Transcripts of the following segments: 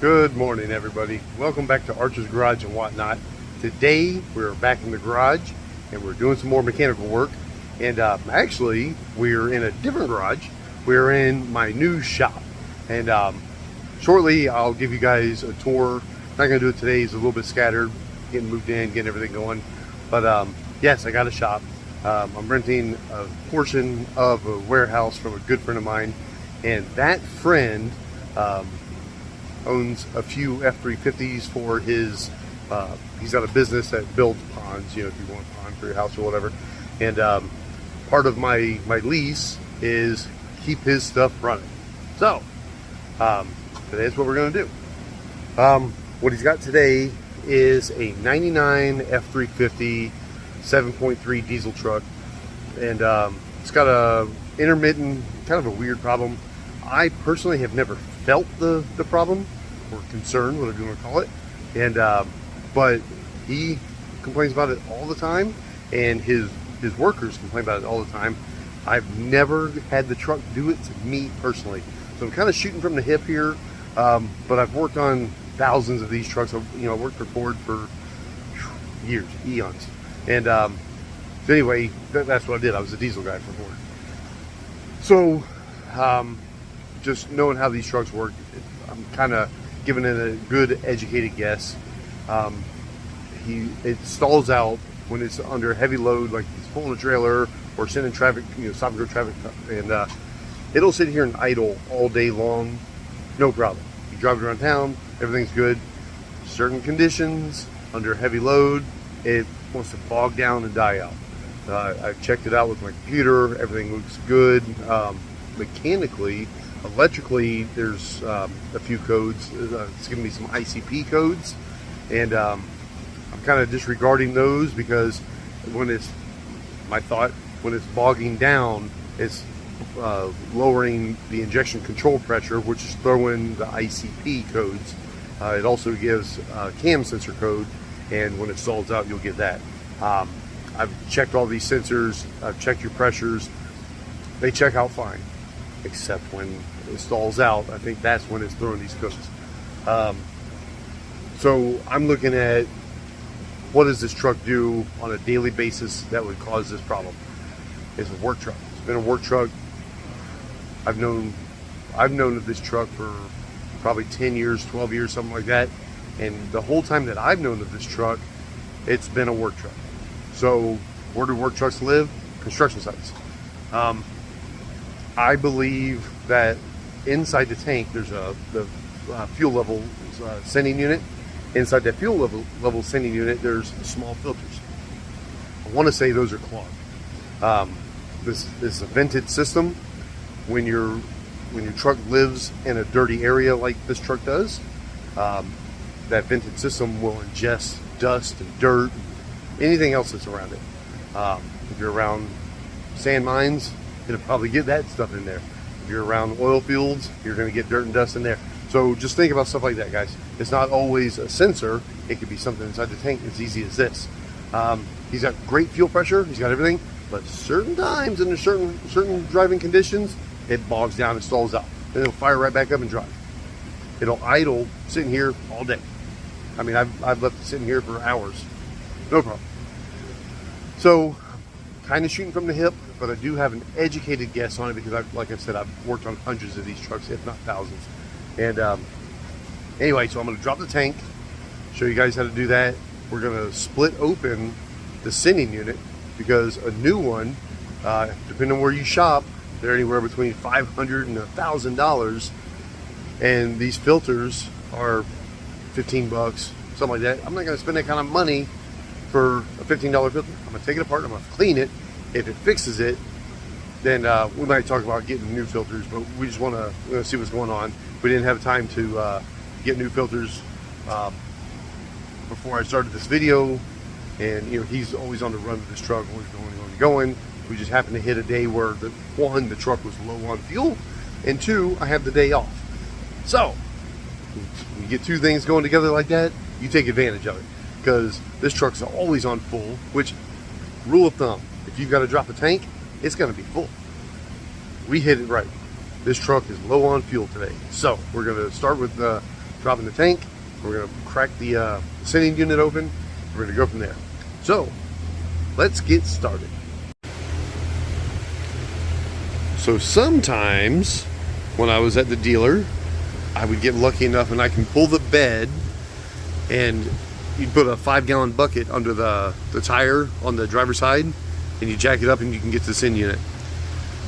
Good morning, everybody. Welcome back to Archer's Garage and Whatnot. Today we're back in the garage and we're doing some more mechanical work. And actually, we're in a different garage. We're in my new shop. And shortly, I'll give you guys a tour. I'm not going to do it today. It's a little bit scattered, getting moved in, getting everything going. But yes, I got a shop. I'm renting a portion of a warehouse from a good friend of mine. And that friend owns a few F-350s for his, he's got a business that builds ponds, you know, if you want a pond for your house or whatever. And part of my lease is keep his stuff running. So, today is what we're going to do. What he's got today is a 99 F-350 7.3 diesel truck. And it's got a intermittent, kind of a weird problem. I personally have never felt the problem or concern, whatever you want to call it, and but he complains about it all the time, and his workers complain about it all the time. I've never had the truck do it to me personally, so I'm kind of shooting from the hip here. But I've worked on thousands of these trucks. You know, I worked for Ford for years, eons, and so anyway, that's what I did. I was a diesel guy for Ford. So just knowing how these trucks work, I'm kind of giving it a good educated guess. It stalls out when it's under heavy load, like it's pulling a trailer or sending traffic, you know, stop and go traffic, and it'll sit here and idle all day long, no problem. You drive it around town, everything's good. Certain conditions, under heavy load, it wants to bog down and die out. I've checked it out with my computer, everything looks good. Mechanically, electrically, there's a few codes. It's giving me some ICP codes, and I'm kind of disregarding those because when it's bogging down, it's lowering the injection control pressure, which is throwing the ICP codes. It also gives cam sensor code, and when it stalls out, you'll get that. I've checked all these sensors. I've checked your pressures. They check out fine, except when it stalls out. I think that's when it's throwing these codes. So I'm looking at what does this truck do on a daily basis that would cause this problem. It's a work truck. It's been a work truck. I've known of this truck for probably 10 years, 12 years, something like that. And the whole time that I've known of this truck, it's been a work truck. So where do work trucks live? Construction sites. I believe that inside the tank there's the fuel level sending unit. Inside that fuel level sending unit there's small filters. I want to say those are clogged. This is a vented system. When your truck lives in a dirty area like this truck does, that vented system will ingest dust and dirt, anything else that's around it. If you're around sand mines, it'll probably get that stuff in there. If you're around oil fields, you're going to get dirt and dust in there. So just think about stuff like that, guys. It's not always a sensor. It could be something inside the tank as easy as this. He's got great fuel pressure. He's got everything. But certain times under certain driving conditions, it bogs down and stalls out. Then it'll fire right back up and drive. It'll idle sitting here all day. I mean, I've left it sitting here for hours. No problem. So, kind of shooting from the hip, but I do have an educated guess on it because, like I said, I've worked on hundreds of these trucks, if not thousands. And anyway, so I'm going to drop the tank, show you guys how to do that. We're going to split open the sending unit because a new one, depending on where you shop, they're anywhere between $500 and $1,000. And these filters are 15 bucks, something like that. I'm not going to spend that kind of money for a $15 filter. I'm going to take it apart, I'm going to clean it. If it fixes it, then we might talk about getting new filters, but we just want to see what's going on. We didn't have time to get new filters before I started this video, and you know, he's always on the run with this truck, always going. We just happened to hit a day where the truck was low on fuel, and two, I have the day off. So when you get two things going together like that, you take advantage of it, because this truck's always on full, which, rule of thumb, if you've got to drop a tank, it's going to be full. We hit it right. This truck is low on fuel today. So we're going to start with drop in the tank. We're gonna crack the sending unit open. We're gonna go from there. So let's get started. So sometimes when I was at the dealer, I would get lucky enough and I can pull the bed, and you'd put a 5-gallon bucket under the tire on the driver's side, and you jack it up and you can get to the send unit.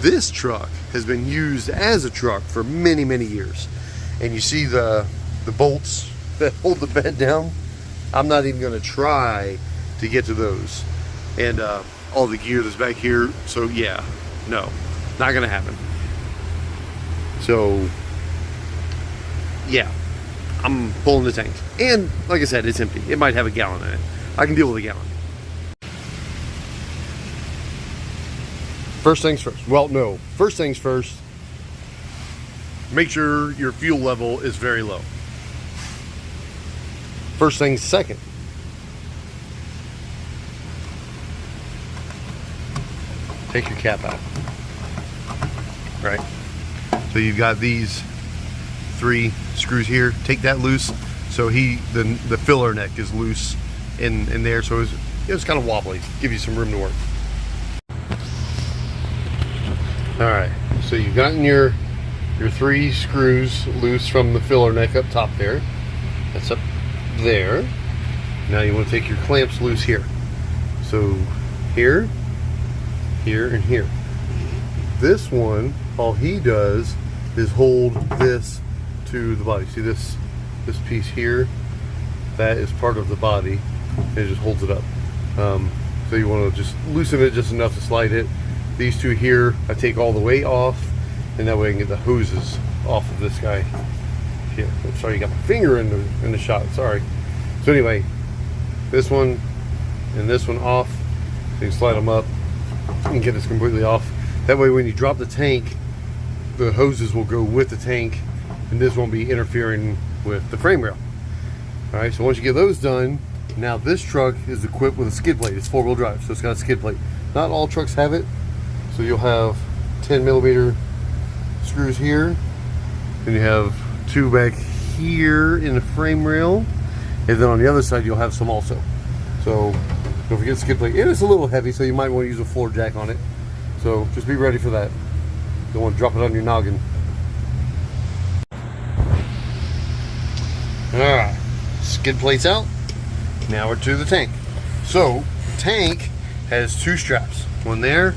This truck has been used as a truck for many, many years. And you see the bolts that hold the bed down. I'm not even gonna try to get to those. And all the gear that's back here. So yeah, no, not gonna happen. So yeah, I'm pulling the tank. And like I said, it's empty. It might have a gallon in it. I can deal with a gallon. First things first. Well, no. First things first, make sure your fuel level is very low. First things second, take your cap out. Right? So you've got these 3 screws here. Take that loose. So the filler neck is loose in there. So it's kind of wobbly. Give you some room to work. All right. So you've gotten your 3 screws loose from the filler neck up top there. That's up there. Now you want to take your clamps loose here. So here, here, and here. This one, all he does is hold this to the body. See this piece here? That is part of the body. It just holds it up. So you want to just loosen it just enough to slide it. These 2 here, I take all the weight off, and that way I can get the hoses off of this guy here. I'm sorry, you got my finger in the shot. Sorry. So anyway, this one and this one off. So you slide them up and get this completely off. That way, when you drop the tank, the hoses will go with the tank, and this won't be interfering with the frame rail. All right. So once you get those done, now this truck is equipped with a skid plate. It's 4-wheel drive, so it's got a skid plate. Not all trucks have it. So you'll have 10mm screws here, then you have 2 back here in the frame rail, and then on the other side you'll have some also. So don't forget the skid plate. It is a little heavy, so you might want to use a floor jack on it. So just be ready for that. Don't want to drop it on your noggin. Alright, skid plate's out. Now we're to the tank. So tank has 2 straps. One there,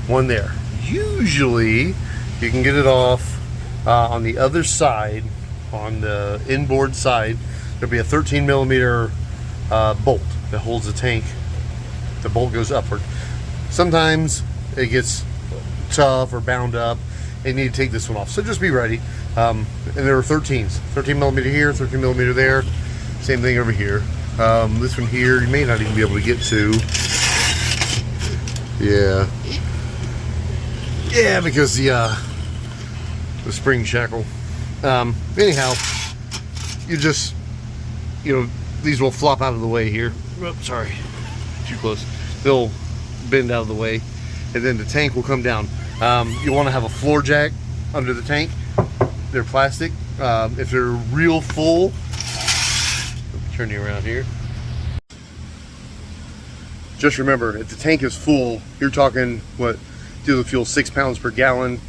one there. Usually you can get it off on the other side, on the inboard side. There'll be a 13mm bolt that holds the tank. The bolt goes upward. Sometimes it gets tough or bound up and you need to take this one off. So just be ready. And there are 13s. 13mm here, 13mm there. Same thing over here. This one here you may not even be able to get to. Yeah. Yeah, because the spring shackle. Anyhow, these will flop out of the way here. Oops, sorry, too close. They'll bend out of the way, and then the tank will come down. You want to have a floor jack under the tank. They're plastic. If they're real full, let me turn you around here. Just remember, if the tank is full, you're talking what? Diesel fuel 6 pounds per gallon.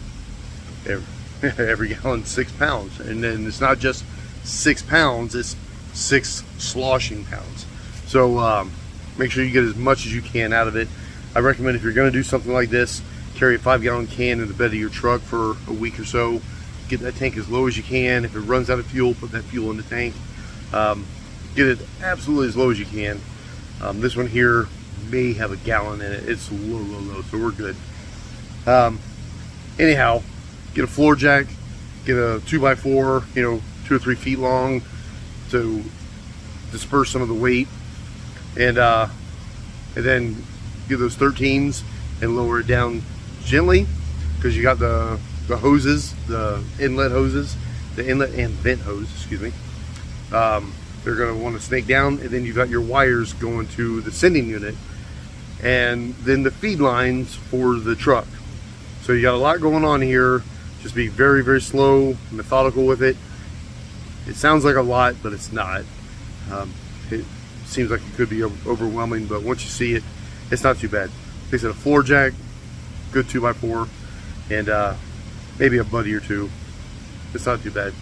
Every gallon 6 pounds, and then it's not just 6 pounds, it's 6 sloshing pounds. So make sure you get as much as you can out of it. I recommend if you're going to do something like this, carry a 5-gallon can in the bed of your truck for a week or so. Get that tank as low as you can. If it runs out of fuel, put that fuel in the tank. Get it absolutely as low as you can. This one here may have a gallon in it. It's low, so we're good. Anyhow, get a floor jack, get a 2x4, 2 or 3 feet long to disperse some of the weight, and then get those 13s and lower it down gently, because you got the hoses, the inlet hoses, the inlet and vent hose, excuse me. They're going to want to snake down, and then you've got your wires going to the sending unit, and then the feed lines for the truck. So you got a lot going on here. Just be very, very slow, methodical with it. It sounds like a lot, but it's not. It seems like it could be overwhelming, but once you see it, it's not too bad. Like I said, a floor jack, good 2x4, and maybe a buddy or two. It's not too bad.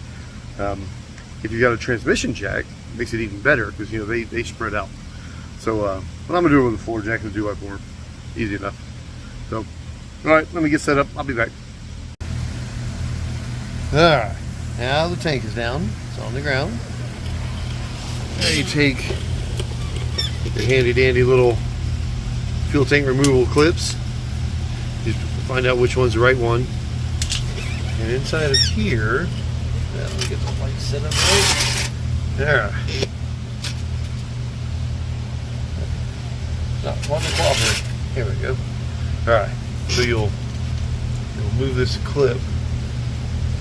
If you got a transmission jack, it makes it even better because you know they spread out. So what I'm gonna do with the floor jack and the 2x4, easy enough. So, all right, let me get set up. I'll be back. All right, now the tank is down. It's on the ground. Now you take your handy dandy little fuel tank removal clips. Just find out which one's the right one. And inside of here, let me get the light set up right. There. Not one to cooperate. Here we go. Alright. So you'll move this clip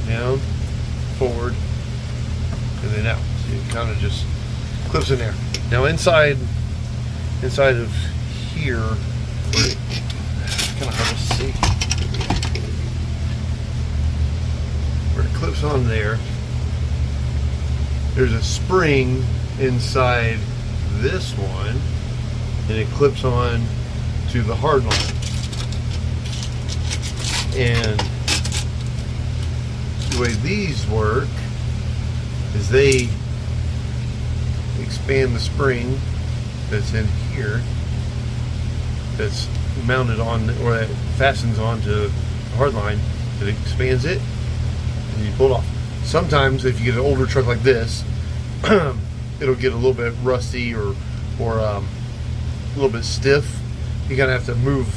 down, forward, and then out. So it kind of just clips in there. Now inside of here, it's kind of hard to see. Where it clips on there, there's a spring inside this one, and it clips on to the hard line. And the way these work is they expand the spring that's in here, that's mounted on, or that fastens onto the hard line, it expands it and you pull it off. Sometimes if you get an older truck like this, it'll get a little bit rusty or a little bit stiff. You gotta have to move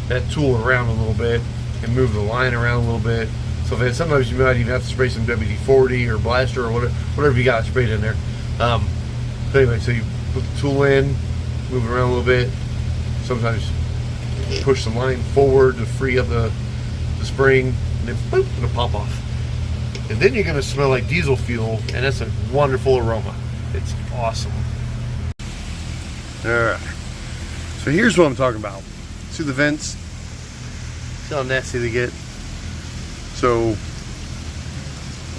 that tool around a little bit and move the line around a little bit. So sometimes you might even have to spray some WD-40 or blaster or whatever you got sprayed in there. But anyway, so you put the tool in, move it around a little bit. Sometimes push the line forward to free up the spring, and then boop, it'll pop off. And then you're gonna smell like diesel fuel, and that's a wonderful aroma. It's awesome. All right, so here's what I'm talking about. See the vents? See how nasty they get? So,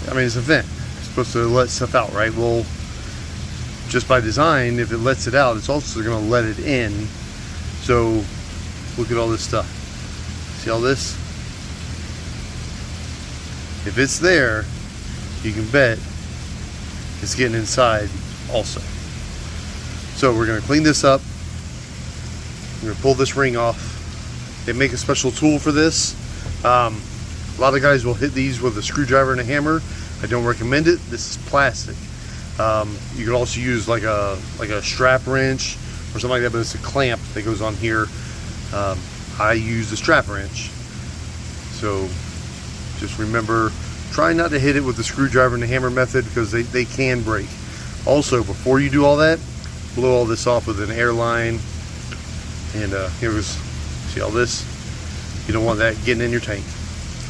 I mean, it's a vent. It's supposed to let stuff out, right? Well, just by design, if it lets it out, it's also gonna let it in. So, look at all this stuff. See all this? If it's there, you can bet it's getting inside also. So we're gonna clean this up. We're gonna pull this ring off. They make a special tool for this. A lot of guys will hit these with a screwdriver and a hammer. I don't recommend it. This is plastic. You could also use like a strap wrench or something like that, but it's a clamp that goes on here. I use the strap wrench. So just remember, try not to hit it with the screwdriver and the hammer method because they can break. Also, before you do all that, blow all this off with an air line. And here was, see all this? You don't want that getting in your tank.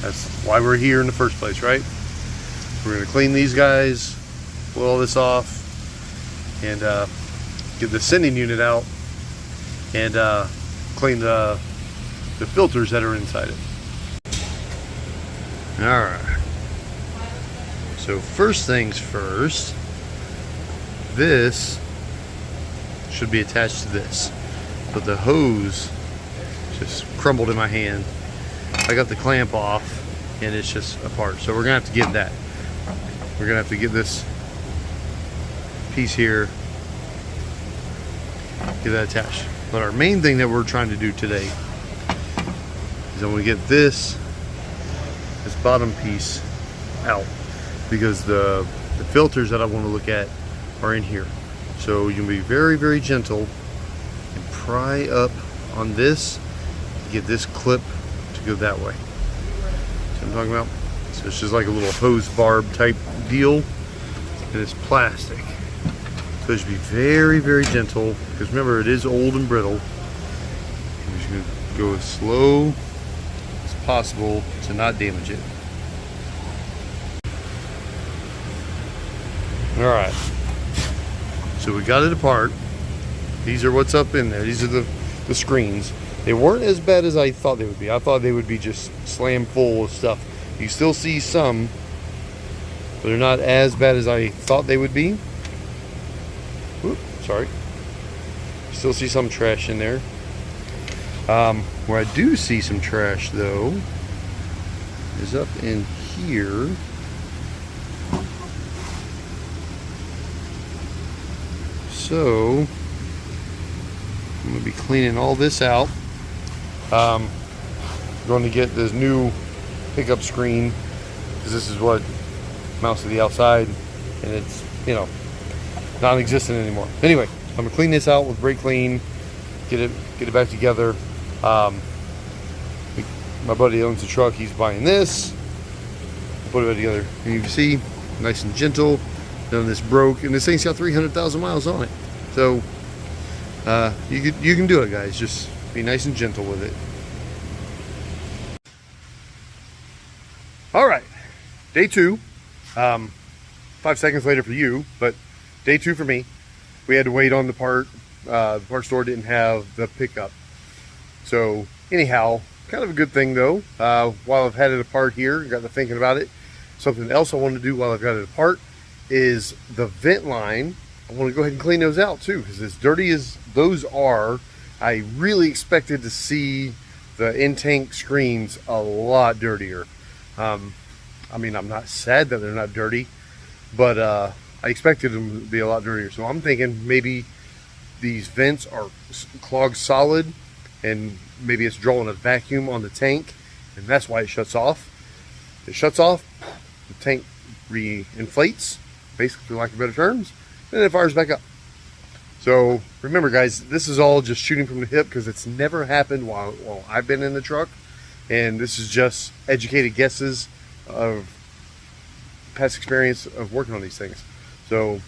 That's why we're here in the first place, right? We're gonna clean these guys, blow all this off, and get the sending unit out, and clean the filters that are inside it. Alright. So first things first, this should be attached to this, but the hose just crumbled in my hand. I got the clamp off and it's just apart, so we're gonna have to get that. We're gonna have to get this piece here, get that attached. But our main thing that we're trying to do today is I want to get this bottom piece out, because the filters that I want to look at are in here. So you can be very, very gentle and pry up on this, get this clip to go that way. See what I'm talking about? So it's just like a little hose barb type deal, and it's plastic. So you should be very, very gentle, because remember, it is old and brittle. You're just going to go as slow as possible to not damage it. Alright, so we got it apart. These are what's up in there. These are the screens. They weren't as bad as I thought they would be. I thought they would be just slam full of stuff. You still see some but they're not as bad as I thought they would be. Whoop, sorry. Still see some trash in there. Where I do see some trash though is up in here. So I'm going to be cleaning all this out. Going to get this new pickup screen because this is what mounts to the outside, and it's, you know, non-existent anymore. Anyway, I'm gonna clean this out with brake clean, get it back together. My buddy owns the truck. He's buying this. Put it back together, and you can see, nice and gentle. None of this broke, and this thing's got 300,000 miles on it. So you can do it, guys. Just be nice and gentle with it. All right, day 2. 5 seconds later for you, but day 2 for me. We had to wait on the part. The part store didn't have the pickup. So anyhow, kind of a good thing though. While I've had it apart here, got to thinking about it. Something else I want to do while I've got it apart is the vent line. I want to go ahead and clean those out too, because as dirty as those are, I really expected to see the in-tank screens a lot dirtier. I mean, I'm not sad that they're not dirty, but I expected them to be a lot dirtier. So I'm thinking maybe these vents are clogged solid, and maybe it's drawing a vacuum on the tank, and that's why it shuts off. It shuts off, the tank re-inflates, basically, for lack of better terms, and then it fires back up. So remember, guys, this is all just shooting from the hip because it's never happened while I've been in the truck, and this is just educated guesses of past experience of working on these things. So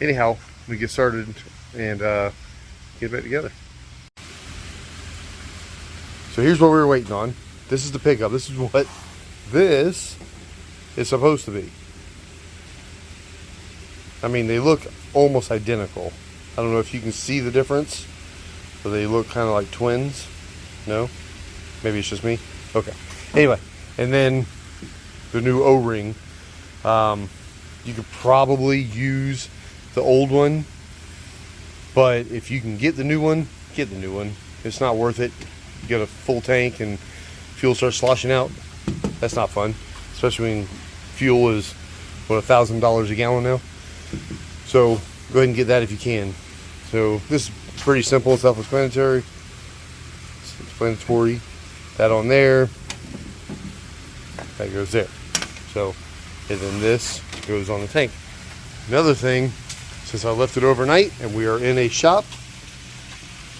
anyhow, we get started and get it back together. So here's what we were waiting on. This is the pickup. This is what this is supposed to be. I mean, they look almost identical. I don't know if you can see the difference, but they look kind of like twins. No? Maybe it's just me? Okay. Anyway, and then the new O-ring. You could probably use the old one, but if you can get the new one, get the new one. It's not worth it. You get a full tank and fuel starts sloshing out. That's not fun, especially when fuel is, what, $1,000 a gallon now. So go ahead and get that if you can. So this is pretty simple, self-explanatory. That on there, that goes there. So, and then this goes on the tank. Another thing, since I left it overnight and we are in a shop,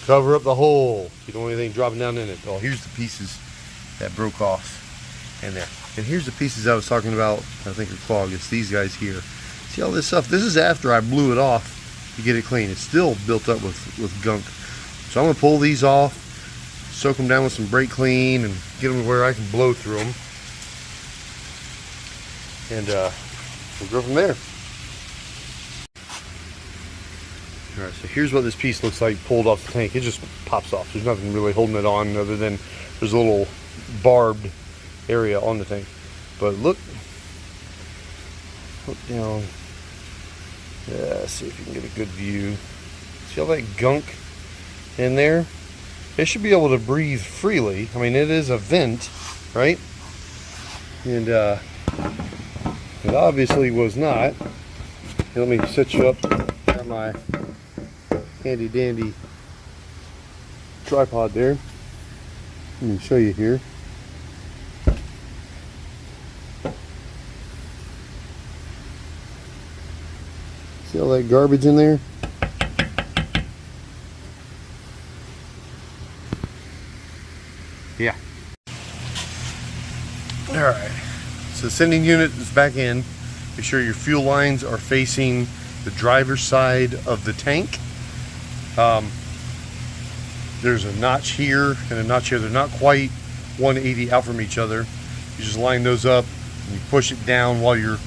cover up the hole. You don't want anything dropping down in it. Oh, here's the pieces that broke off in there. And here's the pieces I was talking about, I think are clogged. It's these guys here. See all this stuff? This is after I blew it off to get it clean. It's still built up with gunk. So I'm gonna pull these off, soak them down with some brake clean, and get them where I can blow through them. And we'll go from there. Alright, so here's what this piece looks like pulled off the tank. It just pops off. There's nothing really holding it on other than there's a little barbed area on the tank. But look down. Yeah, see if you can get a good view. See all that gunk in there? It should be able to breathe freely. I mean, it is a vent, right? And it obviously was not. Let me set you up. Got my handy dandy tripod there. Let me show you here. See all that garbage in there? Yeah. Alright. So the sending unit is back in. Make sure your fuel lines are facing the driver's side of the tank. There's a notch here and a notch here. They're not quite 180 out from each other. You just line those up and you push it down while you're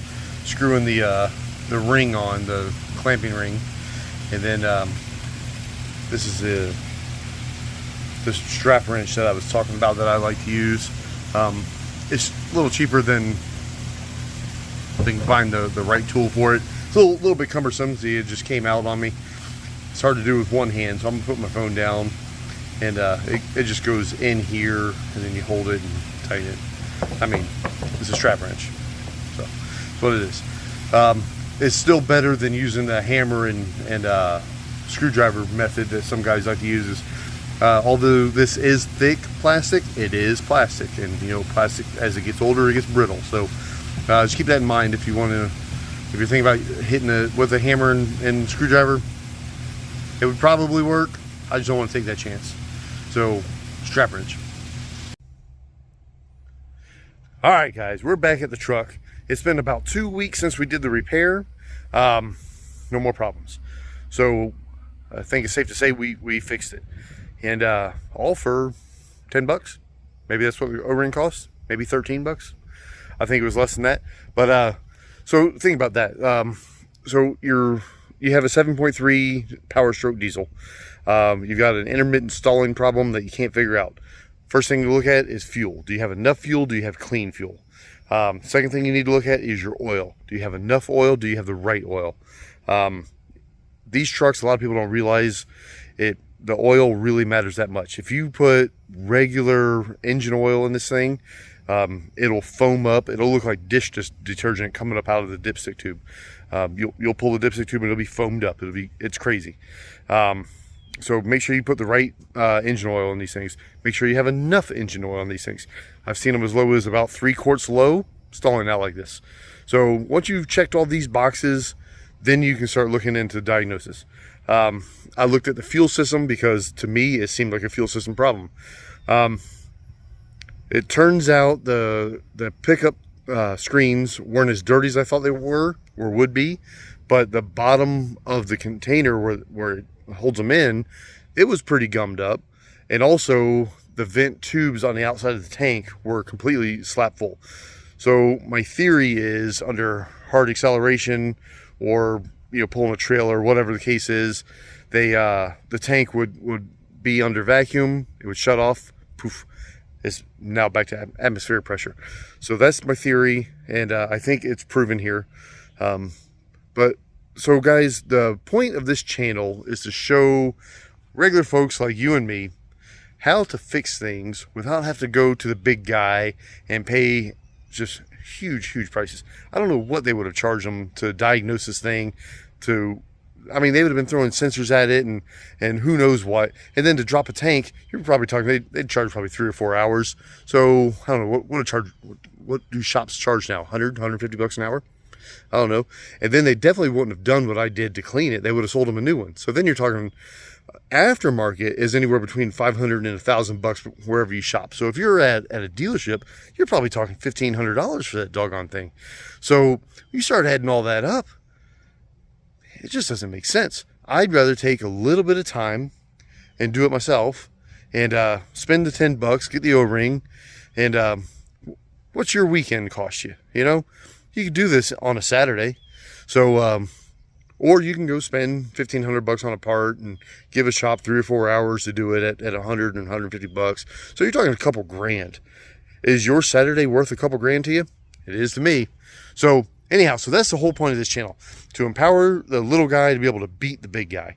screwing the ring on, the clamping ring. And then this is this strap wrench that I was talking about that I like to use. It's a little cheaper than I can find the right tool for it. It's a little bit cumbersome. See, it just came out on me. It's hard to do with one hand, so I'm gonna put my phone down, and it just goes in here, and then you hold it and tighten it. I mean, it's a strap wrench, so that's what it is. It's still better than using the hammer and screwdriver method that some guys like to use. Although this is thick plastic, it is plastic, and you know, plastic as it gets older, it gets brittle. So just keep that in mind if you want to. If you're thinking about hitting it with a hammer and screwdriver, it would probably work. I just don't want to take that chance. So, strap wrench. All right, guys, we're back at the truck. It's been about 2 weeks since we did the repair. No more problems. So, I think it's safe to say we fixed it. And all for 10 bucks. Maybe that's what the O-ring costs. Maybe 13 bucks. I think it was less than that. But, so think about that. So you have a 7.3 Powerstroke diesel. You've got an intermittent stalling problem that you can't figure out. First thing to look at is fuel. Do you have enough fuel? Do you have clean fuel? Second thing you need to look at is your oil. Do you have enough oil? Do you have the right oil? These trucks, a lot of people don't realize it. The oil really matters that much. If you put regular engine oil in this thing, it'll foam up. It'll look like dish detergent coming up out of the dipstick tube. You'll pull the dipstick tube and it'll be foamed up. It's crazy. So make sure you put the right engine oil in these things. Make sure you have enough engine oil in these things. I've seen them as low as about 3 quarts low, stalling out like this. So once you've checked all these boxes, then you can start looking into diagnosis. I looked at the fuel system because to me it seemed like a fuel system problem. It turns out the pickup screens weren't as dirty as I thought they were or would be, but the bottom of the container where it holds them in, it was pretty gummed up, and also the vent tubes on the outside of the tank were completely slap full. So my theory is, under hard acceleration or pulling a trailer, whatever the case is, the tank would be under vacuum. It would shut off. Poof. It's now back to atmospheric pressure. So that's my theory, and I think it's proven here. But so guys, the point of this channel is to show regular folks like you and me how to fix things without having to go to the big guy and pay just huge prices. I don't know what they would have charged them to diagnose this thing. I mean, they would have been throwing sensors at it and who knows what. And then to drop a tank, you're probably talking, they'd charge probably 3 or 4 hours. So I don't know, what do shops charge now? 100, 150 bucks an hour? I don't know. And then they definitely wouldn't have done what I did to clean it. They would have sold them a new one. So then you're talking aftermarket is anywhere between 500 and 1,000 bucks wherever you shop. So if you're at a dealership, you're probably talking $1,500 for that doggone thing. So you start adding all that up, it just doesn't make sense. I'd rather take a little bit of time and do it myself and spend the 10 bucks, get the O-ring, and what's your weekend cost you? You could do this on a Saturday. So, or you can go spend 1,500 bucks on a part and give a shop 3 or 4 hours to do it at 100 and 150 bucks. So you're talking a couple grand. Is your Saturday worth a couple grand to you? It is to me. So anyhow, so that's the whole point of this channel, to empower the little guy to be able to beat the big guy.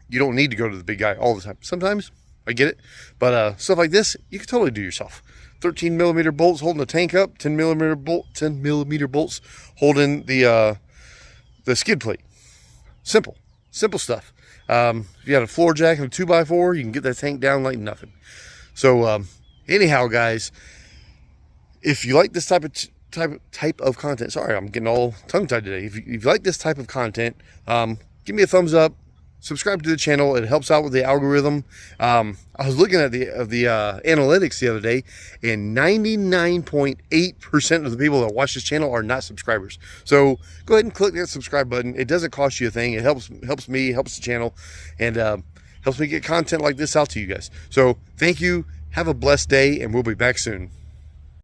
You don't need to go to the big guy all the time. Sometimes, I get it, but stuff like this, you can totally do yourself. 13 millimeter bolts holding the tank up, 10 millimeter bolts holding the skid plate. Simple stuff. If you had a floor jack and a 2x4, you can get that tank down like nothing. So anyhow, guys, if you like this type of content, sorry, I'm getting all tongue-tied today. If you like this type of content, give me a thumbs up, subscribe to the channel. It helps out with the algorithm. I was looking at the analytics the other day, and 99.8% of the people that watch this channel are not subscribers. So go ahead and click that subscribe button. It doesn't cost you a thing. It helps me, helps the channel, and helps me get content like this out to you guys. So thank you. Have a blessed day, and we'll be back soon.